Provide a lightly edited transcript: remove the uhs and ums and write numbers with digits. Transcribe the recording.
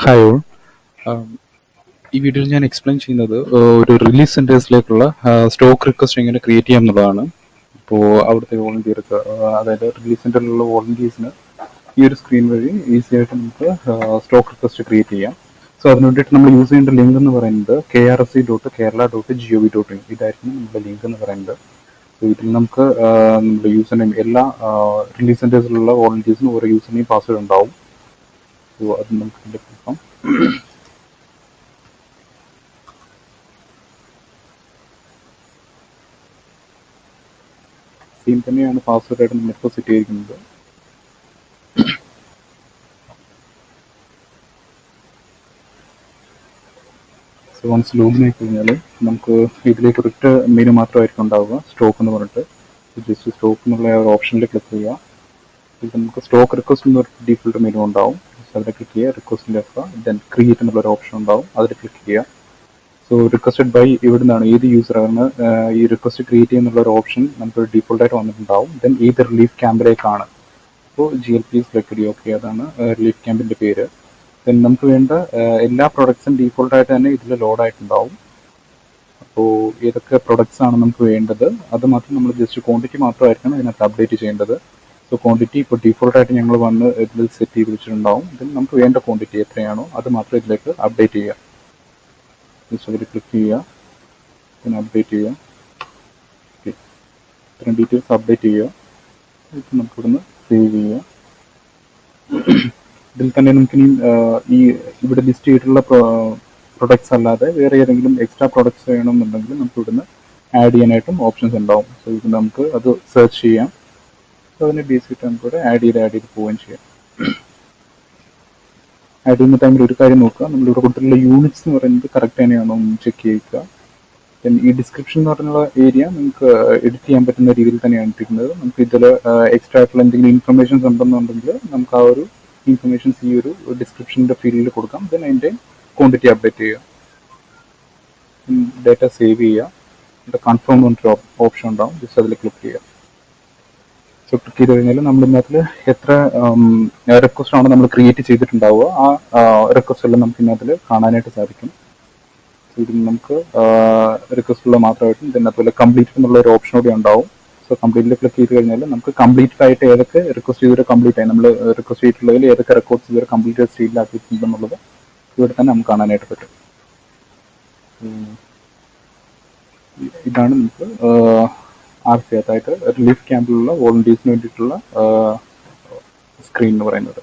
Hi all. ആം, ഈ വീഡിയോയിൽ ഞാൻ എക്സ്പ്ലെയിൻ ചെയ്യുന്നത് ഒരു റിലീസ് സെൻറ്റേഴ്സിലേക്കുള്ള സ്റ്റോക്ക് റിക്വസ്റ്റ് എങ്ങനെ ക്രിയേറ്റ് ചെയ്യാം എന്നുള്ളതാണ്. ഇപ്പോൾ അവിടുത്തെ വോളണ്ടിയർക്ക്, അതായത് റിലീസ് സെൻറ്ററിലുള്ള വോളണ്ടിയേഴ്സിന് ഈ ഒരു സ്ക്രീൻ വഴി ഈസി ആയിട്ട് നമുക്ക് സ്റ്റോക്ക് റിക്വസ്റ്റ് ക്രിയേറ്റ് ചെയ്യാം. സോ അതിന് വേണ്ടിയിട്ട് നമ്മൾ യൂസ് ചെയ്യേണ്ട ലിങ്ക് എന്ന് പറയുന്നത് KRSC.Kerala.gov.in, ഇതായിരിക്കും നമ്മുടെ ലിങ്ക് എന്ന് പറയുന്നത്. സോ ഇതിൽ നമുക്ക് നമ്മുടെ യൂസർ നെയിം, എല്ലാ റിലീസ് സെൻറ്റേഴ്സിലുള്ള വോളണ്ടിയേഴ്സിനും ഓരോ യൂസർ നെയിം പാസ്വേഡ് ഉണ്ടാവും. സോ അത് നമുക്ക് ഇതിൽ കൊടുക്കാം. സെയിം തന്നെയാണ് പാസ്വേഡ് ആയിട്ട് നമ്മളിപ്പോൾ സെറ്റ് ചെയ്തിരിക്കുന്നത്. സോ വൺസ് ലോഗിൻ ആയി കഴിഞ്ഞാൽ നമുക്ക് ഇതിലേക്ക് ഒരൊറ്റ മെനു മാത്രമായിരിക്കും ഉണ്ടാവുക, സ്റ്റോക്ക് എന്ന് പറഞ്ഞിട്ട്. ജസ്റ്റ് സ്റ്റോക്ക് എന്നുള്ള ഒരു ഓപ്ഷനിൽ ക്ലിക്ക് ചെയ്യുക. ഇത് നമുക്ക് സ്റ്റോക്ക് റിക്വസ്റ്റ് എന്ന് പറഞ്ഞിട്ട് ഡീഫോൾട്ട് മെനു ഉണ്ടാവും. അതിൽ ക്ലിക്ക് ചെയ്യുക, റിക്വസ്റ്റിൻ്റെ എഫ്, ദെൻ ക്രിയേറ്റ് എന്നുള്ള ഒരു ഓപ്ഷൻ ഉണ്ടാവും, അതിൽ ക്ലിക്ക് ചെയ്യുക. സോ റിക്വസ്റ്റഡ് ബൈ ഇവിടെ നിന്നാണ്, ഏത് യൂസറാണ് ഈ റിക്വസ്റ്റ് ക്രിയേറ്റ് ചെയ്യുന്നുള്ള ഒരു ഓപ്ഷൻ നമുക്ക് ഡീഫോൾട്ടായിട്ട് വന്നിട്ടുണ്ടാവും. ദെൻ ഏത് റിലീഫ് ക്യാമ്പിലേക്കാണ്, അപ്പോൾ GLP സെലക്ട്, ഓക്കെ, അതാണ് റിലീഫ് ക്യാമ്പിൻ്റെ പേര്. ദെൻ നമുക്ക് വേണ്ട എല്ലാ പ്രൊഡക്ട്സും ഡീഫോൾട്ടായിട്ട് തന്നെ ഇതിൽ ലോഡായിട്ടുണ്ടാവും. അപ്പോൾ ഏതൊക്കെ പ്രൊഡക്ട്സ് ആണ് നമുക്ക് വേണ്ടത് അത് മാത്രം നമ്മൾ ജസ്റ്റ് ക്വാണ്ടിറ്റി മാത്രമായിരിക്കണം ഇതിനകത്ത് അപ്ഡേറ്റ് ചെയ്യേണ്ടത്. സോ ക്വാണ്ടിറ്റി ഇപ്പോൾ ഡീഫോൾട്ടായിട്ട് ഞങ്ങൾ വന്ന് ഇതിൽ സെറ്റ് ചെയ്ത് വെച്ചിട്ടുണ്ടാവും. ഇതിൽ നമുക്ക് വേണ്ട ക്വാണ്ടിറ്റി എത്രയാണോ അത് മാത്രം ഇതിലേക്ക് അപ്ഡേറ്റ് ചെയ്യുക. ജസ്റ്റ് അതിൽ ക്ലിക്ക് ചെയ്യുക, പിന്നെ അപ്ഡേറ്റ് ചെയ്യുക. ഓക്കെ, ഇത്രയും ഡീറ്റെയിൽസ് അപ്ഡേറ്റ് ചെയ്യുക. ഇത് നമുക്കിവിടുന്ന് സേവ് ചെയ്യുക. ഇതിൽ തന്നെ നമുക്കിനി ഈ ഇവിടെ ലിസ്റ്റ് ചെയ്തിട്ടുള്ള പ്രൊഡക്ട്സ് അല്ലാതെ വേറെ ഏതെങ്കിലും എക്സ്ട്രാ പ്രൊഡക്ട്സ് വേണമെന്നുണ്ടെങ്കിൽ നമുക്ക് ഇവിടുന്ന് ആഡ് ചെയ്യാനായിട്ടും ഓപ്ഷൻസ് ഉണ്ടാവും. സോ ഇത് നമുക്ക് അത് സെർച്ച് ചെയ്യാം. സോ അതിനെ ബേസ് ചെയ്തിട്ട് നമുക്കിവിടെ ആഡ് ചെയ്ത് പോവുകയും ചെയ്യാം. ആഡ് ചെയ്യുന്ന ടൈമിൽ ഒരു കാര്യം നോക്കുക, നമ്മളിവിടെ കൊടുത്തിട്ടുള്ള യൂണിറ്റ്സ് എന്ന് പറയുന്നത് കറക്റ്റ് തന്നെയാണോ എന്ന് ചെക്ക് ചെയ്യുക. ദെൻ ഈ ഡിസ്ക്രിപ്ഷൻ എന്ന് പറഞ്ഞുള്ള ഏരിയ നമുക്ക് എഡിറ്റ് ചെയ്യാൻ പറ്റുന്ന രീതിയിൽ തന്നെയാണ് ഇട്ടിരിക്കുന്നത്. നമുക്ക് ഇതിൽ എക്സ്ട്രാ ആയിട്ടുള്ള എന്തെങ്കിലും ഇൻഫർമേഷൻസ് ഉണ്ടെന്നുണ്ടെങ്കിൽ നമുക്ക് ആ ഒരു ഇൻഫർമേഷൻസ് ഈ ഒരു ഡിസ്ക്രിപ്ഷൻ്റെ ഫീൽഡിൽ കൊടുക്കാം. ദെൻ അതിൻ്റെ ക്വാണ്ടിറ്റി അപ്ഡേറ്റ് ചെയ്യുക, ഡേറ്റ സേവ് ചെയ്യുക. ഇവിടെ കൺഫേം എന്നൊരു ഓപ്ഷൻ ഉണ്ടാവും, ജസ്റ്റ് അതിൽ ക്ലിക്ക് ചെയ്യുക. സോ ക്ലിക്ക് ചെയ്ത് കഴിഞ്ഞാൽ നമ്മൾ ഇതിനകത്തിൽ എത്ര റിക്വസ്റ്റ് ആണ് നമ്മൾ ക്രിയേറ്റ് ചെയ്തിട്ടുണ്ടാവുക ആ റിക്വസ്റ്റ് എല്ലാം നമുക്ക് ഇതിനകത്തിൽ കാണാനായിട്ട് സാധിക്കും. ഇതിൽ നമുക്ക് റിക്വസ്റ്റുള്ള മാത്രമായിട്ടും പിന്നെ അതുപോലെ കംപ്ലീറ്റ് എന്നുള്ള ഒരു ഓപ്ഷൻ കൂടി ഉണ്ടാവും. സോ കംപ്ലീറ്റിൽ ക്ലിക്ക് ചെയ്ത് കഴിഞ്ഞാൽ നമുക്ക് കംപ്ലീറ്റഡ് ആയിട്ട് ഏതൊക്കെ റിക്വസ്റ്റ് ചെയ്തൊരു കംപ്ലീറ്റ് ആയി, നമ്മൾ റിക്വസ്റ്റ് ചെയ്തിട്ടുള്ളതിൽ ഏതൊക്കെ റെക്കോർഡ്സ് ഇതുവരെ കംപ്ലീറ്റ് സ്റ്റേറ്റിലാക്കിയിട്ടുണ്ടെന്നുള്ളത് ഇവിടെ തന്നെ നമുക്ക് കാണാനായിട്ട് പറ്റും. ഇതാണ് നമുക്ക് RC, അതായത് റിലീഫ് ക്യാമ്പിലുള്ള വോളണ്ടിയേഴ്സിന് വേണ്ടിയിട്ടുള്ള സ്ക്രീൻ എന്ന് പറയുന്നത്.